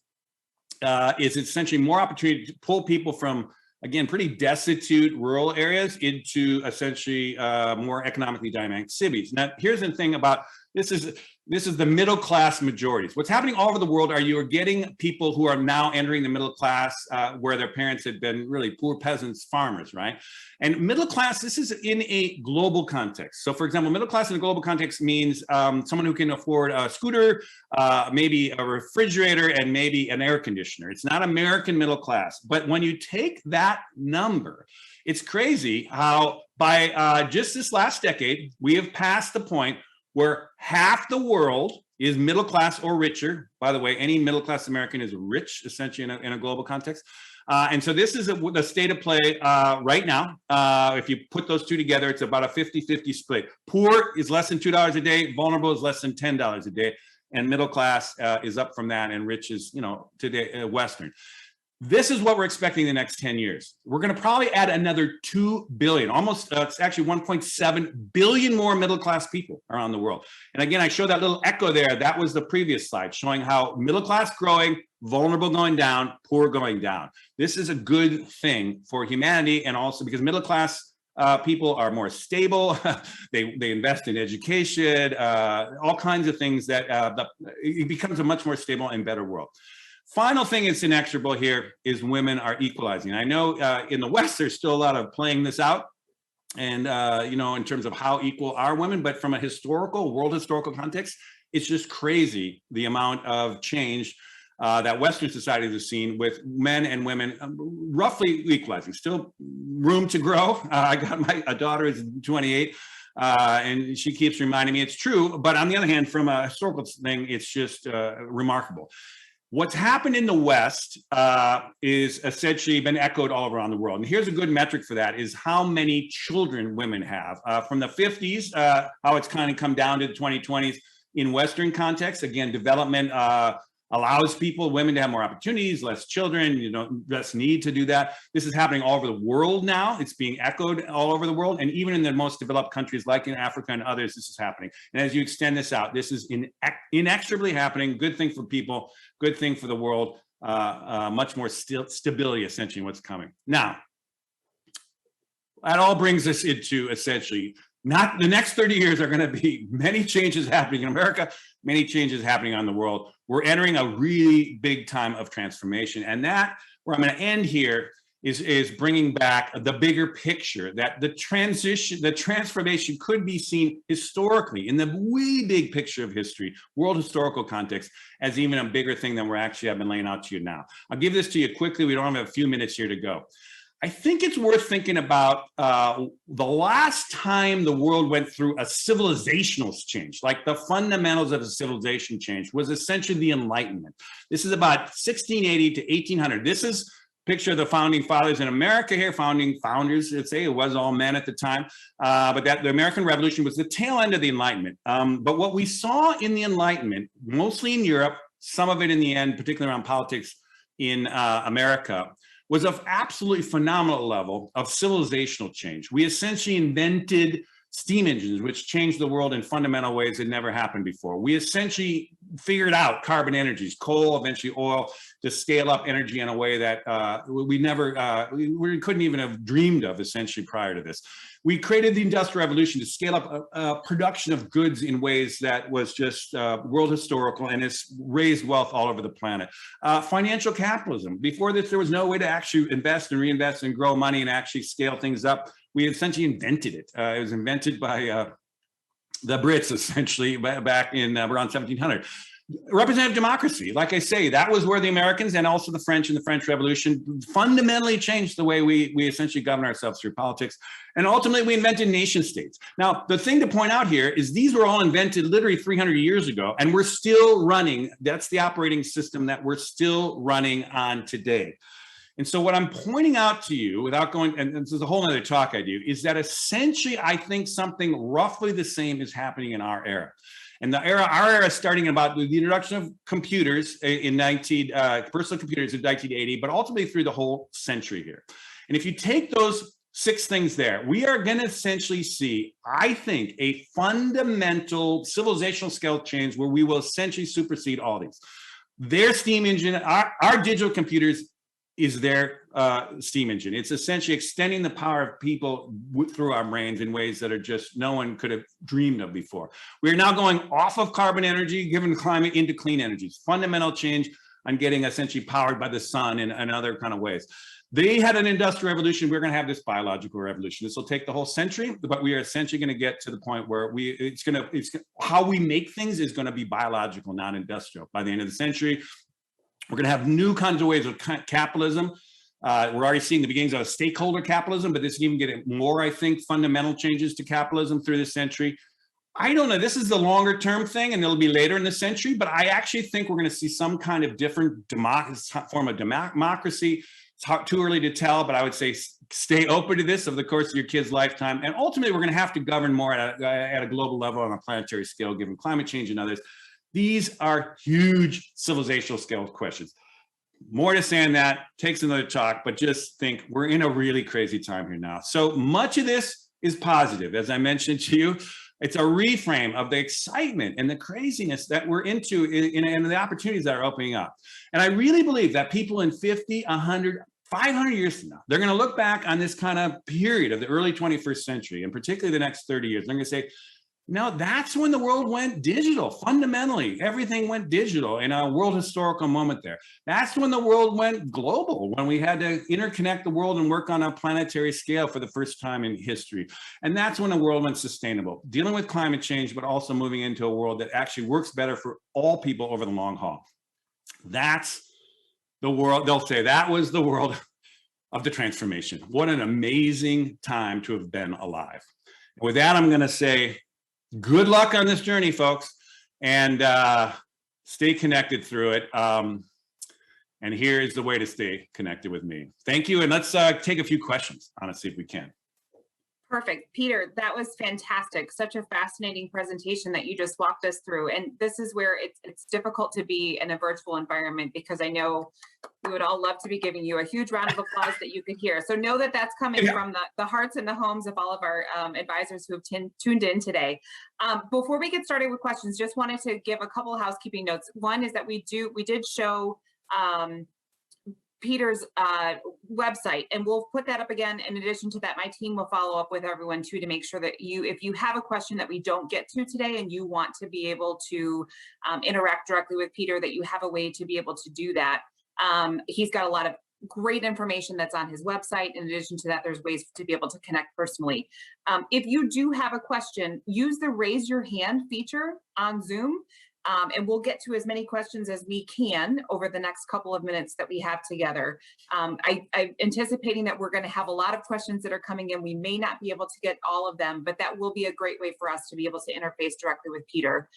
is essentially more opportunity to pull people from, again, pretty destitute rural areas into essentially more economically dynamic cities. Now, here's the thing about This is the middle class majorities. What's happening all over the world are you are getting people who are now entering the middle class where their parents had been really poor peasants, farmers, right? And middle class, this is in a global context. So for example, middle class in a global context means someone who can afford a scooter, maybe a refrigerator, and maybe an air conditioner. It's not American middle class. But when you take that number, it's crazy how by just this last decade, we have passed the point where half the world is middle class or richer. By the way, any middle class American is rich, essentially, in a global context. And so this is the state of play right now. If you put those two together, it's about a 50-50 split. Poor is less than $2 a day. Vulnerable is less than $10 a day. And middle class is up from that. And rich is, today, Western. This is what we're expecting the next 10 years. We're going to probably add another 2 billion, almost, it's actually 1.7 billion more middle-class people around the world. And again, I showed that little echo there. That was the previous slide showing how middle class growing, vulnerable going down, poor going down. This is a good thing for humanity, and also because middle class people are more stable. They invest in education, all kinds of things that it becomes a much more stable and better world. Final thing that's inexorable here is women are equalizing. I know in the West, there's still a lot of playing this out and, in terms of how equal are women, but from a world historical context, it's just crazy the amount of change that Western society has seen with men and women roughly equalizing. Still room to grow. I got a daughter is 28. And she keeps reminding me it's true. But on the other hand, from a historical thing, it's just remarkable. What's happened in the West is essentially been echoed all around the world. And here's a good metric for that is how many children women have. From the 50s, how it's kind of come down to the 2020s in Western context. Again, development allows women to have more opportunities, less children, less need to do that. This is happening all over the world now. It's being echoed all over the world. And even in the most developed countries like in Africa and others, this is happening. And as you extend this out, this is inexorably happening. Good thing for people, good thing for the world, much more stability, essentially, in what's coming. Now, that all brings us into essentially not the next 30 years are going to be many changes happening in America, many changes happening on the world. We're entering a really big time of transformation. And that, where I'm going to end here, is bringing back the bigger picture that the transformation could be seen historically in the way big picture of history, world historical context, as even a bigger thing than I've been laying out to you now. I'll give this to you quickly. We don't have a few minutes here to go. I think it's worth thinking about the last time the world went through a civilizational change, like the fundamentals of a civilization change, was essentially the Enlightenment. This is about 1680 to 1800. This is a picture of the founding fathers in America here, founding founders, let's say. It was all men at the time, but the American Revolution was the tail end of the Enlightenment. But what we saw in the Enlightenment, mostly in Europe, some of it in the end, particularly around politics in America, was of absolutely phenomenal level of civilizational change. We essentially invented steam engines, which changed the world in fundamental ways that never happened before. We essentially figured out carbon energies, coal, eventually oil, to scale up energy in a way that we couldn't even have dreamed of essentially prior to this. We created the Industrial Revolution to scale up production of goods in ways that was just world historical, and it's raised wealth all over the planet. Financial capitalism. Before this, there was no way to actually invest and reinvest and grow money and actually scale things up. We essentially invented it. It was invented by the Brits, essentially, back in around 1700. Representative democracy, like I say, that was where the Americans and also the French and the French Revolution fundamentally changed the way we essentially govern ourselves through politics. And ultimately, we invented nation states. Now, the thing to point out here is these were all invented literally 300 years ago, and we're still running. That's the operating system that we're still running on today. And so what I'm pointing out to you, without going, and this is a whole other talk I do, is that essentially I think something roughly the same is happening in our era. And our era starting about the introduction of computers in personal computers in 1980, but ultimately through the whole century here. And if you take those 6 things there, we are going to essentially see, I think, a fundamental civilizational scale change where we will essentially supersede all these. Their steam engine, our digital computers, is their steam engine. It's essentially extending the power of people through our brains in ways that are just no one could have dreamed of before. We're now going off of carbon energy, given climate, into clean energies. Fundamental change on getting essentially powered by the sun and other kind of ways. They had an industrial revolution. We're going to have this biological revolution. This will take the whole century, but we are essentially going to get to the point where how we make things is going to be biological, not industrial. By the end of the century, we're going to have new kinds of ways of capitalism. We're already seeing the beginnings of stakeholder capitalism, but this can even get more, I think, fundamental changes to capitalism through this century. I don't know. This is the longer term thing, and it'll be later in the century, but I actually think we're going to see some kind of different form of democracy. It's too early to tell, but I would say stay open to this over the course of your kid's lifetime. And ultimately, we're going to have to govern more at a global level on a planetary scale, given climate change and others. These are huge civilizational scale questions. More to say on that, takes another talk, but just think we're in a really crazy time here now. So much of this is positive. As I mentioned to you, it's a reframe of the excitement and the craziness that we're into and the opportunities that are opening up. And I really believe that people in 50, 100, 500 years from now, they're going to look back on this kind of period of the early 21st century, and particularly the next 30 years. They're going to say, no, that's when the world went digital. Fundamentally, everything went digital in a world historical moment there. That's when the world went global, when we had to interconnect the world and work on a planetary scale for the first time in history. And that's when the world went sustainable, dealing with climate change, but also moving into a world that actually works better for all people over the long haul. That's the world. They'll say that was the world of the transformation. What an amazing time to have been alive. With that, I'm going to say, good luck on this journey, folks, and stay connected through it. And here is the way to stay connected with me. Thank you, and let's take a few questions, honestly, if we can. Perfect. Peter, that was fantastic. Such a fascinating presentation that you just walked us through. And this is where it's difficult to be in a virtual environment, because I know we would all love to be giving you a huge round of applause that you could hear. So know that that's coming from the hearts and the homes of all of our advisors who have tuned in today. Before we get started with questions, just wanted to give a couple of housekeeping notes. One is that we did show Peter's website, and we'll put that up again. In addition to that, my team will follow up with everyone too, to make sure that if you have a question that we don't get to today and you want to be able to interact directly with Peter, that you have a way to be able to do that. He's got a lot of great information that's on his website. In addition to that, there's ways to be able to connect personally. If you do have a question, use the raise your hand feature on Zoom. And we'll get to as many questions as we can over the next couple of minutes that we have together. I'm anticipating that we're going to have a lot of questions that are coming in. We may not be able to get all of them, but that will be a great way for us to be able to interface directly with Peter.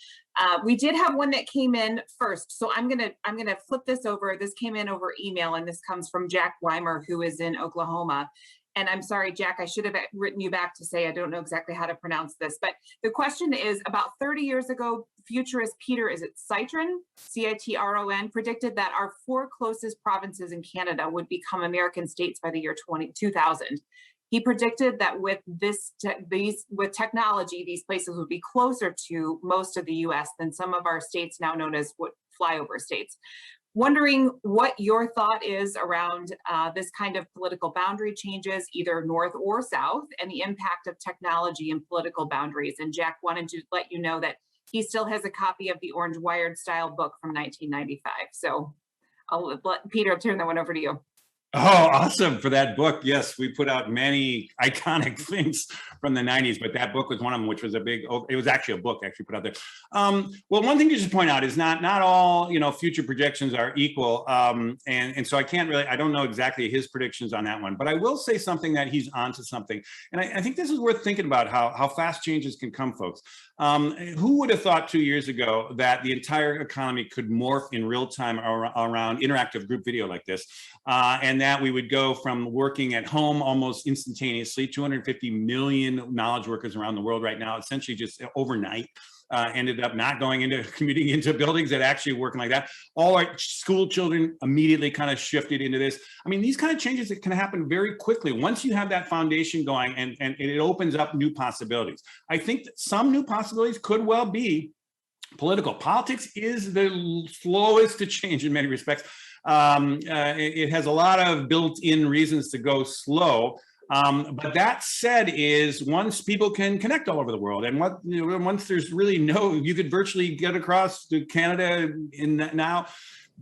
We did have one that came in first, so I'm gonna flip this over. This came in over email, and this comes from Jack Weimer, who is in Oklahoma. And I'm sorry, Jack, I should have written you back to say I don't know exactly how to pronounce this, but the question is, about 30 years ago, futurist Peter, is it Citron, C-I-T-R-O-N, predicted that our 4 closest provinces in Canada would become American states by the year 2000. He predicted that with with technology, these places would be closer to most of the US than some of our states now known as flyover states. Wondering what your thought is around this kind of political boundary changes, either north or south, and the impact of technology and political boundaries. And Jack wanted to let you know that he still has a copy of the Orange Wired style book from 1995. So I'll let Peter turn that one over to you. Oh, awesome for that book. Yes, we put out many iconic things from the 90s, but that book was one of them, which was it was actually a book actually put out there. Well, one thing to just point out is not all, future projections are equal. And so I don't know exactly his predictions on that one, but I will say something that he's onto something. And I think this is worth thinking about how fast changes can come, folks. Who would have thought 2 years ago that the entire economy could morph in real time around interactive group video like this? And that we would go from working at home almost instantaneously, 250 million knowledge workers around the world right now, essentially just overnight, ended up not commuting into buildings that actually working like that. All our school children immediately kind of shifted into this. I mean, these kind of changes that can happen very quickly once you have that foundation going, and it opens up new possibilities. I think that some new possibilities could well be political. Politics is the slowest to change in many respects. It has a lot of built-in reasons to go slow. But that said, is once people can connect all over the world, and once there's really you could virtually get across to Canada in that now.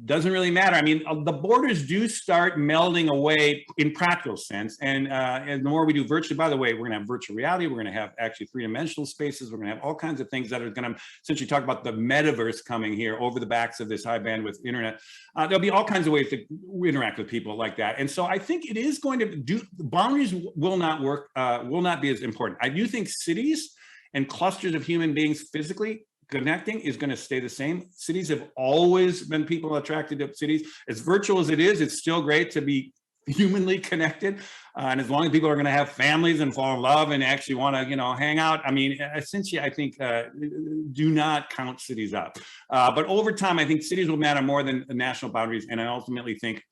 Doesn't really matter. I mean, the borders do start melding away in practical sense. And the more we do virtually, by the way, we're going to have virtual reality. We're going to have actually three-dimensional spaces. We're going to have all kinds of things that are going to essentially talk about the metaverse coming here over the backs of this high bandwidth internet. There'll be all kinds of ways to interact with people like that. And so I think it is going to boundaries will not work, will not be as important. I do think cities and clusters of human beings physically connecting is going to stay the same. Cities have always been people attracted to cities. As virtual as it is, it's still great to be humanly connected. And as long as people are going to have families and fall in love and actually want to, hang out, I mean, essentially, I think do not count cities out. But over time, I think cities will matter more than the national boundaries. And I ultimately think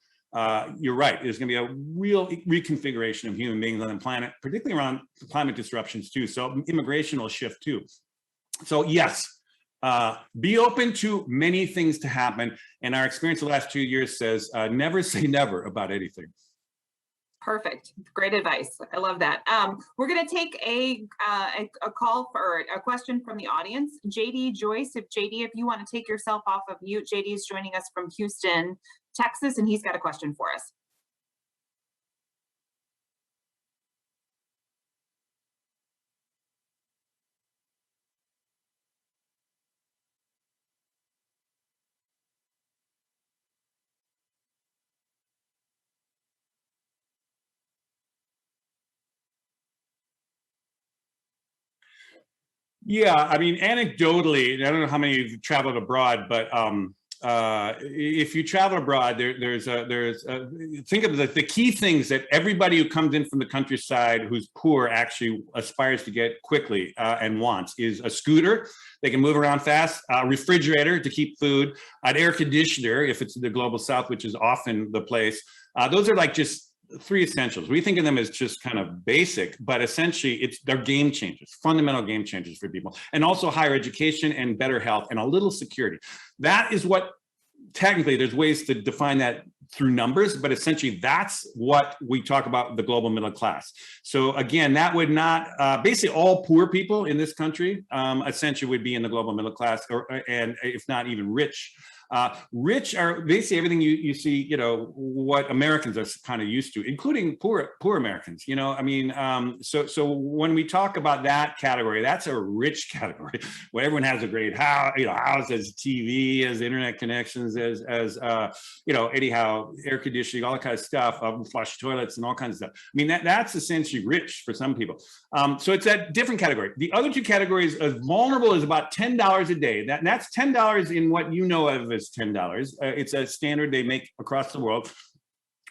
you're right. There's going to be a real reconfiguration of human beings on the planet, particularly around climate disruptions too. So immigration will shift too. So yes, be open to many things to happen. And our experience the last 2 years says, never say never about anything. Perfect. Great advice. I love that. We're going to take a call for a question from the audience. JD Joyce, if you want to take yourself off of mute, JD is joining us from Houston, Texas, and he's got a question for us. Yeah, I mean, anecdotally, I don't know how many of you have traveled abroad, but if you travel abroad, think of the key things that everybody who comes in from the countryside who's poor actually aspires to get quickly and wants is a scooter. They can move around fast, a refrigerator to keep food, an air conditioner if it's the global south, which is often the place. Those are like just three essentials. We think of them as just kind of basic, but essentially they're game changers, fundamental game changers for people. And also higher education and better health and a little security. That is what, technically, there's ways to define that through numbers, but essentially that's what we talk about the global middle class. So again, that would not, basically all poor people in this country essentially would be in the global middle class, and if not even rich. Rich are basically everything you see, what Americans are kind of used to, including poor Americans, I mean, so when we talk about that category, that's a rich category where everyone has a great house, house, has TV, has internet connections, as anyhow, air conditioning, all that kind of stuff, flush toilets and all kinds of stuff. I mean, that's essentially rich for some people. So it's that different category. The other two categories, as vulnerable, is about $10 a day. That's $10 in what you know of as $10. It's a standard they make across the world.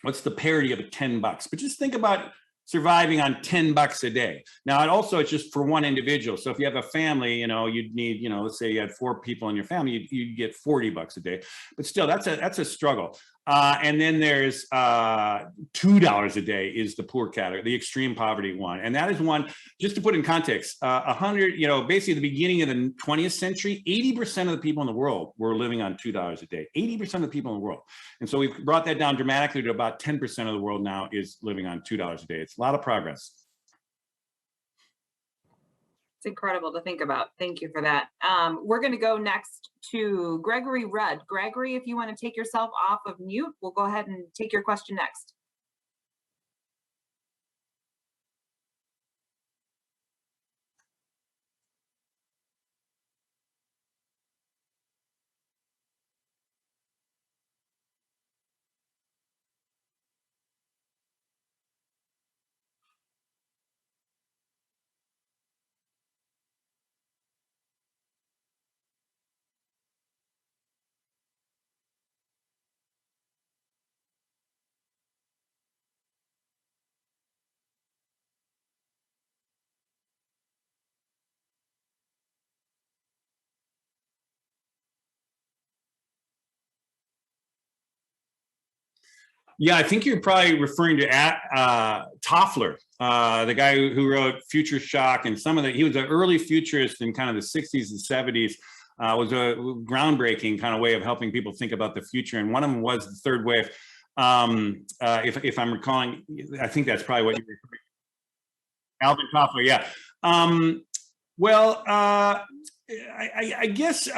What's the parity of $10? But just think about surviving on $10 a day. Now, it's just for one individual. So if you have a family, you'd need, let's say you had 4 people in your family, you'd get $40 a day. But still, that's a struggle. And then there's $2 a day is the poor category, the extreme poverty one. And that is one, just to put in context, basically the beginning of the 20th century, 80% of the people in the world were living on $2 a day, 80% of the people in the world. And so we've brought that down dramatically to about 10% of the world now is living on $2 a day. It's a lot of progress. It's incredible to think about. Thank you for that. We're going to go next to Gregory Rudd. Gregory, if you want to take yourself off of mute, we'll go ahead and take your question next. Yeah, I think you're probably referring to Toffler, the guy who wrote Future Shock and he was an early futurist in kind of the 60s and 70s. was a groundbreaking kind of way of helping people think about the future. And one of them was the third wave. If I'm recalling, I think that's probably what you're referring to. Alvin Toffler, yeah. I guess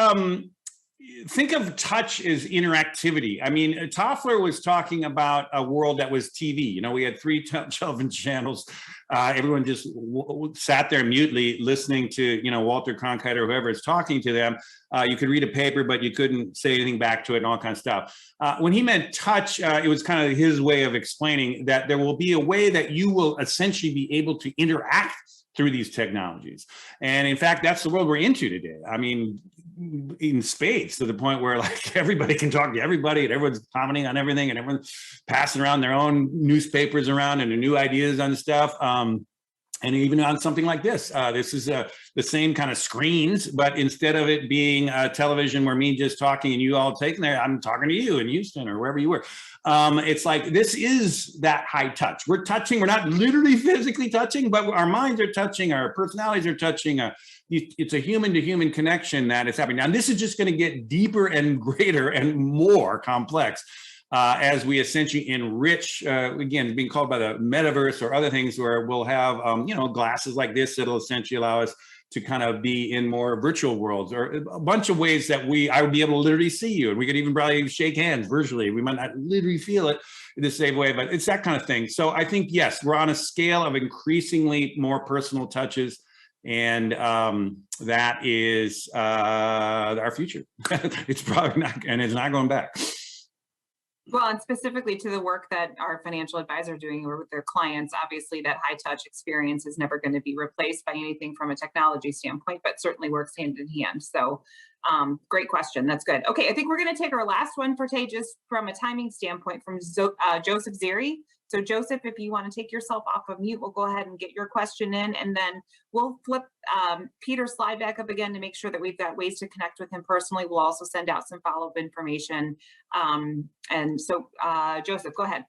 think of touch as interactivity. I mean, Toffler was talking about a world that was TV. You know, we had 3 television channels. Everyone just sat there mutely listening to, you know, Walter Cronkite or whoever is talking to them. You could read a paper, but you couldn't say anything back to it and all kinds of stuff. When he meant touch, it was kind of his way of explaining that there will be a way that you will essentially be able to interact through these technologies. And in fact, that's the world we're into today. I mean, in spades, to the point where like everybody can talk to everybody and everyone's commenting on everything and everyone's passing around their own newspapers around and their new ideas on stuff. And even on something like this, this is the same kind of screens, but instead of it being television where me just talking and you all taking there, I'm talking to you in Houston or wherever you were. It's like, this is that high touch. We're touching, we're not literally physically touching, but our minds are touching, our personalities are touching. It's a human to human connection that is happening. Now, this is just going to get deeper and greater and more complex. As we essentially enrich, again, being called by the metaverse or other things where we'll have, you know, glasses like this that'll essentially allow us to kind of be in more virtual worlds, or a bunch of ways that I would be able to literally see you, and we could even probably shake hands virtually. We might not literally feel it in the same way, but it's that kind of thing. So I think, yes, we're on a scale of increasingly more personal touches, and that is our future. It's probably not, and it's not going back. Well, and specifically to the work that our financial advisors are doing with their clients, obviously that high touch experience is never going to be replaced by anything from a technology standpoint, but certainly works hand in hand. So great question. That's good. Okay, I think we're going to take our last one for Tay, just from a timing standpoint, from Joseph Zeri. So Joseph, if you want to take yourself off of mute, we'll go ahead and get your question in, and then we'll flip Peter's slide back up again to make sure that we've got ways to connect with him personally. We'll also send out some follow-up information. And so Joseph, go ahead.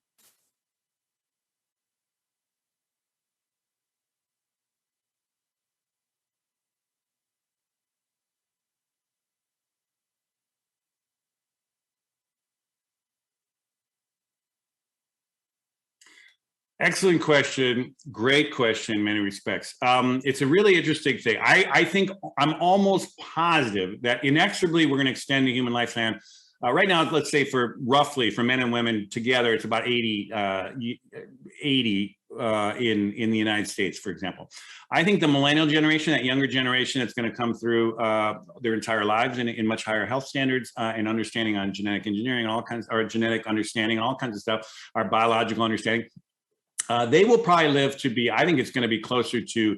Excellent question. Great question in many respects. It's a really interesting thing. I think I'm almost positive that inexorably we're going to extend the human lifespan. Right now, let's say for men and women together, it's about 80 in the United States, for example. I think the millennial generation, that younger generation that's going to come through their entire lives in much higher health standards and understanding on genetic engineering and all kinds, or genetic understanding and all kinds of stuff, our biological understanding. They will probably live to be, I think it's going to be closer to,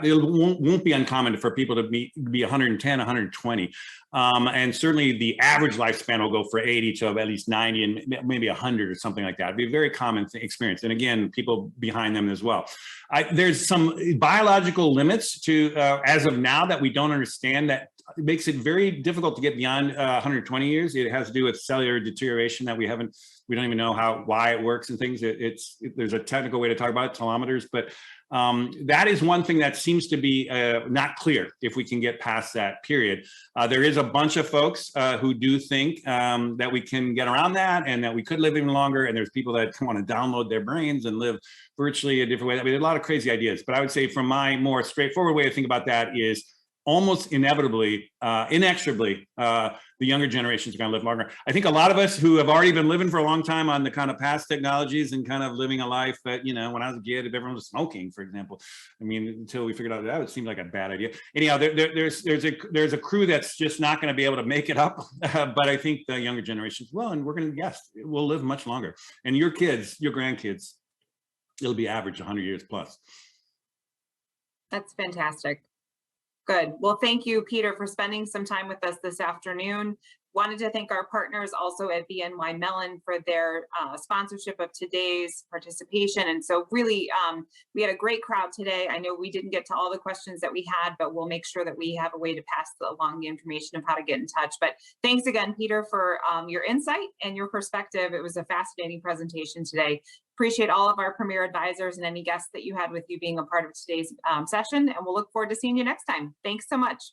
it won't be uncommon for people to be 110, 120. And certainly the average lifespan will go for 80 to at least 90 and maybe 100 or something like that. It'd be a very common experience. And again, people behind them as well. There's some biological limits to, as of now, that we don't understand, that it makes it very difficult to get beyond 120 years. It has to do with cellular deterioration that we don't even know why it works and things. There's a technical way to talk about it, telometers, but that is one thing that seems to be not clear if we can get past that period. There is a bunch of folks who do think that we can get around that and that we could live even longer. And there's people that want to download their brains and live virtually a different way. I mean, there's a lot of crazy ideas, but I would say from my more straightforward way to think about that is almost inevitably, inexorably, the younger generations are going to live longer. I think a lot of us who have already been living for a long time on the kind of past technologies and kind of living a life that, you know, when I was a kid, if everyone was smoking, for example, I mean, until we figured out that it seemed like a bad idea. Anyhow, there's a crew that's just not going to be able to make it up. But I think the younger generations will, and we're going to, yes, we'll live much longer. And your kids, your grandkids, it'll be average 100 years plus. That's fantastic. Good. Well, thank you, Peter, for spending some time with us this afternoon. Wanted to thank our partners also at BNY Mellon for their sponsorship of today's participation. And so really, we had a great crowd today. I know we didn't get to all the questions that we had, but we'll make sure that we have a way to pass along the information of how to get in touch. But thanks again, Peter, for your insight and your perspective. It was a fascinating presentation today. Appreciate all of our premier advisors and any guests that you had with you being a part of today's session. And we'll look forward to seeing you next time. Thanks so much.